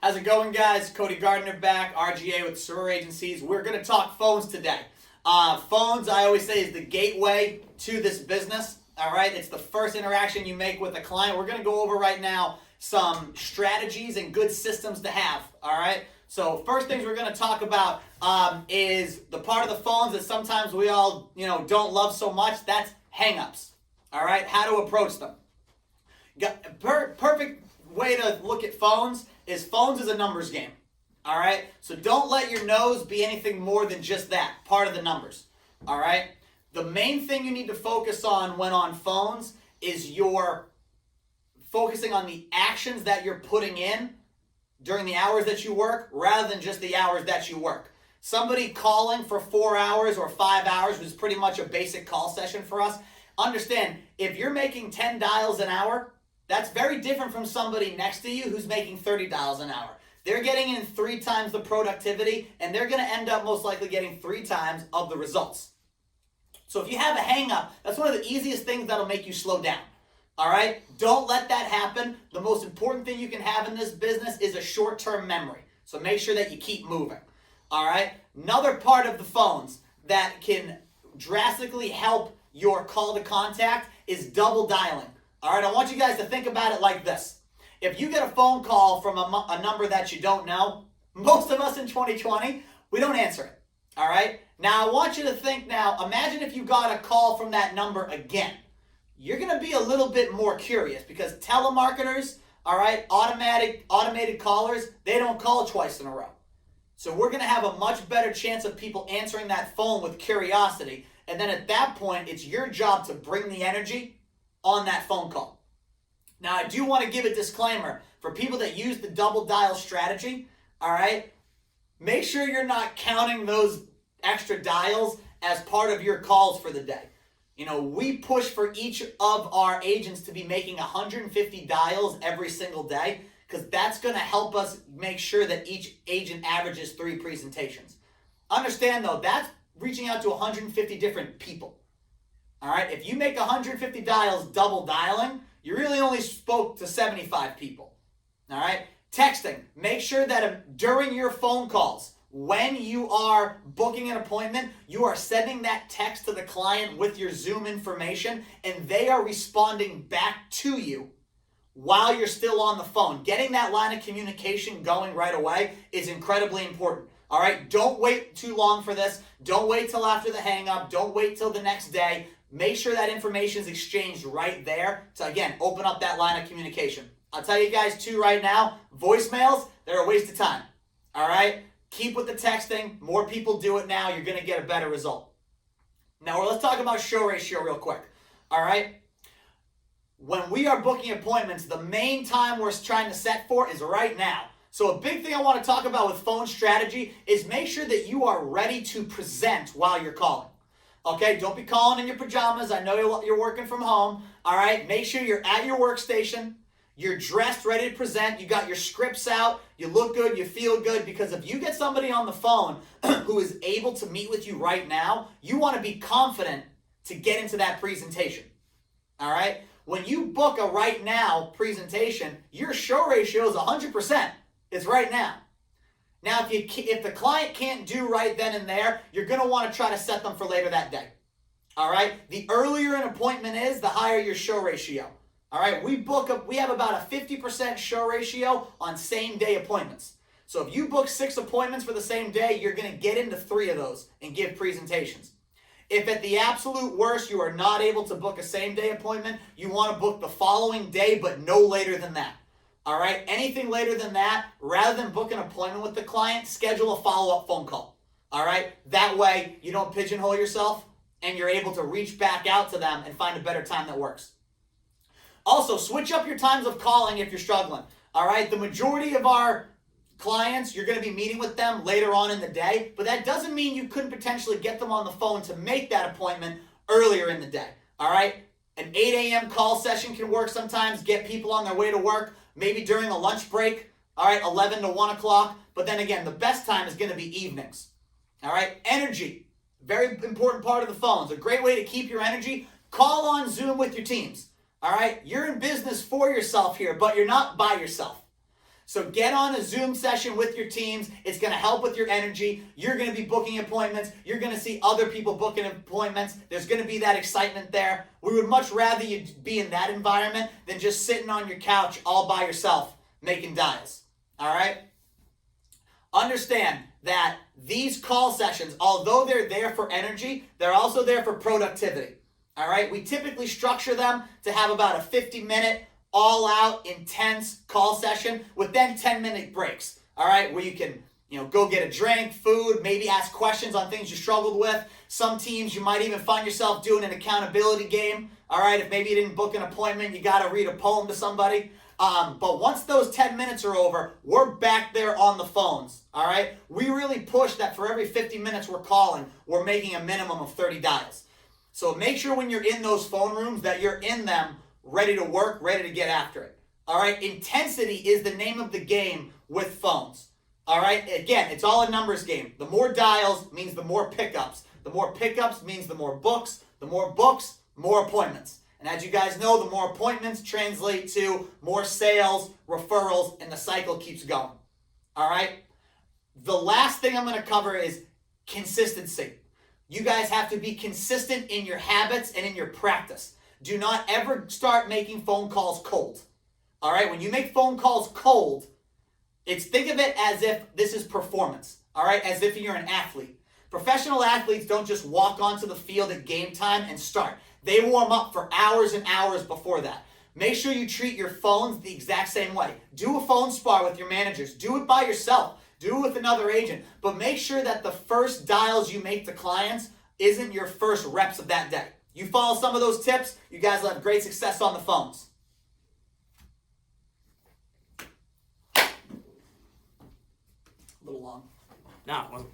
How's it going, guys? Cody Gardner back, RGA with Sir Agencies. We're going to talk phones today. Phones, I always say, is the gateway to this business. All right, it's the first interaction you make with a client. We're going to go over right now some strategies and good systems to have. All right, so first things we're going to talk about is the part of the phones that sometimes we all don't love so much. That's hang-ups. All right, how to approach them. Perfect way to look at phones is a numbers game. All right, so don't let your nose be anything more than just that, part of the numbers. All right, the main thing you need to focus on when on phones is you're focusing on the actions that you're putting in during the hours that you work rather than just the hours that you work. Somebody calling for 4 hours or 5 hours, which is pretty much a basic call session for us. Understand, if you're making 10 dials an hour, that's very different from somebody next to you who's making 30 dials an hour. They're getting in 3 times the productivity, and they're going to end up most likely getting 3 times of the results. So if you have a hang-up, that's one of the easiest things that'll make you slow down. All right? Don't let that happen. The most important thing you can have in this business is a short-term memory. So make sure that you keep moving. All right? Another part of the phones that can drastically help your call to contact is double dialing. All right, I want you guys to think about it like this. If you get a phone call from a number that you don't know, most of us in 2020, we don't answer it. All right? Now, I want you to think now, imagine if you got a call from that number again. You're going to be a little bit more curious because telemarketers, all right, automated callers, they don't call twice in a row. So we're going to have a much better chance of people answering that phone with curiosity. And then at that point, it's your job to bring the energy on that phone call. Now, I do want to give a disclaimer for people that use the double dial strategy, all right? Make sure you're not counting those extra dials as part of your calls for the day. We push for each of our agents to be making 150 dials every single day because that's going to help us make sure that each agent averages 3 presentations. Understand, though, that's reaching out to 150 different people. All right, if you make 150 dials double dialing, you really only spoke to 75 people. All right, texting. Make sure that during your phone calls, when you are booking an appointment, you are sending that text to the client with your Zoom information, and they are responding back to you while you're still on the phone. Getting that line of communication going right away is incredibly important. All right, don't wait too long for this. Don't wait till after the hang up. Don't wait till the next day. Make sure that information is exchanged right there to, again, open up that line of communication. I'll tell you guys, too, right now, voicemails, they're a waste of time. All right? Keep with the texting. More people do it now. You're going to get a better result. Now, let's talk about show ratio real quick. All right? When we are booking appointments, the main time we're trying to set for is right now. So a big thing I want to talk about with phone strategy is make sure that you are ready to present while you're calling. Okay, don't be calling in your pajamas. I know you're working from home. All right, make sure you're at your workstation. You're dressed, ready to present. You got your scripts out. You look good. You feel good. Because if you get somebody on the phone who is able to meet with you right now, you want to be confident to get into that presentation. All right, when you book a right now presentation, your show ratio is 100%. It's right now. Now, if the client can't do right then and there, you're going to want to try to set them for later that day. All right? The earlier an appointment is, the higher your show ratio. All right? We have about a 50% show ratio on same-day appointments. So if you book 6 appointments for the same day, you're going to get into 3 of those and give presentations. If at the absolute worst you are not able to book a same-day appointment, you want to book the following day, but no later than that. All right, anything later than that, rather than book an appointment with the client, schedule a follow-up phone call. All right, that way you don't pigeonhole yourself and you're able to reach back out to them and find a better time that works. Also, switch up your times of calling if you're struggling. All right, the majority of our clients, you're going to be meeting with them later on in the day, but that doesn't mean you couldn't potentially get them on the phone to make that appointment earlier in the day. All right, an 8 a.m. call session can work sometimes, get people on their way to work. Maybe during a lunch break, all right, 11 to 1 o'clock. But then again, the best time is going to be evenings. All right, energy, very important part of the phones. A great way to keep your energy, call on Zoom with your teams. All right, you're in business for yourself here, but you're not by yourself. So get on a Zoom session with your teams. It's going to help with your energy. You're going to be booking appointments. You're going to see other people booking appointments. There's going to be that excitement there. We would much rather you be in that environment than just sitting on your couch all by yourself making dials. All right? Understand that these call sessions, although they're there for energy, they're also there for productivity. All right? We typically structure them to have about a 50-minute all-out, intense call session with then 10-minute breaks, all right, where you can, go get a drink, food, maybe ask questions on things you struggled with. Some teams, you might even find yourself doing an accountability game, all right? If maybe you didn't book an appointment, you got to read a poem to somebody. But once those 10 minutes are over, we're back there on the phones, all right? We really push that for every 50 minutes we're calling, we're making a minimum of 30 dials. So make sure when you're in those phone rooms that you're in them ready to work, ready to get after it. All right? Intensity is the name of the game with phones. All right? Again, it's all a numbers game. The more dials means the more pickups. The more pickups means the more books. The more books, more appointments. And as you guys know, the more appointments translate to more sales, referrals, and the cycle keeps going. All right? The last thing I'm going to cover is consistency. You guys have to be consistent in your habits and in your practice. Do not ever start making phone calls cold. All right? When you make phone calls cold, think of it as if this is performance. All right? As if you're an athlete. Professional athletes don't just walk onto the field at game time and start. They warm up for hours and hours before that. Make sure you treat your phones the exact same way. Do a phone spar with your managers. Do it by yourself. Do it with another agent. But make sure that the first dials you make to clients isn't your first reps of that day. You follow some of those tips, you guys will have great success on the phones. A little long. No, well,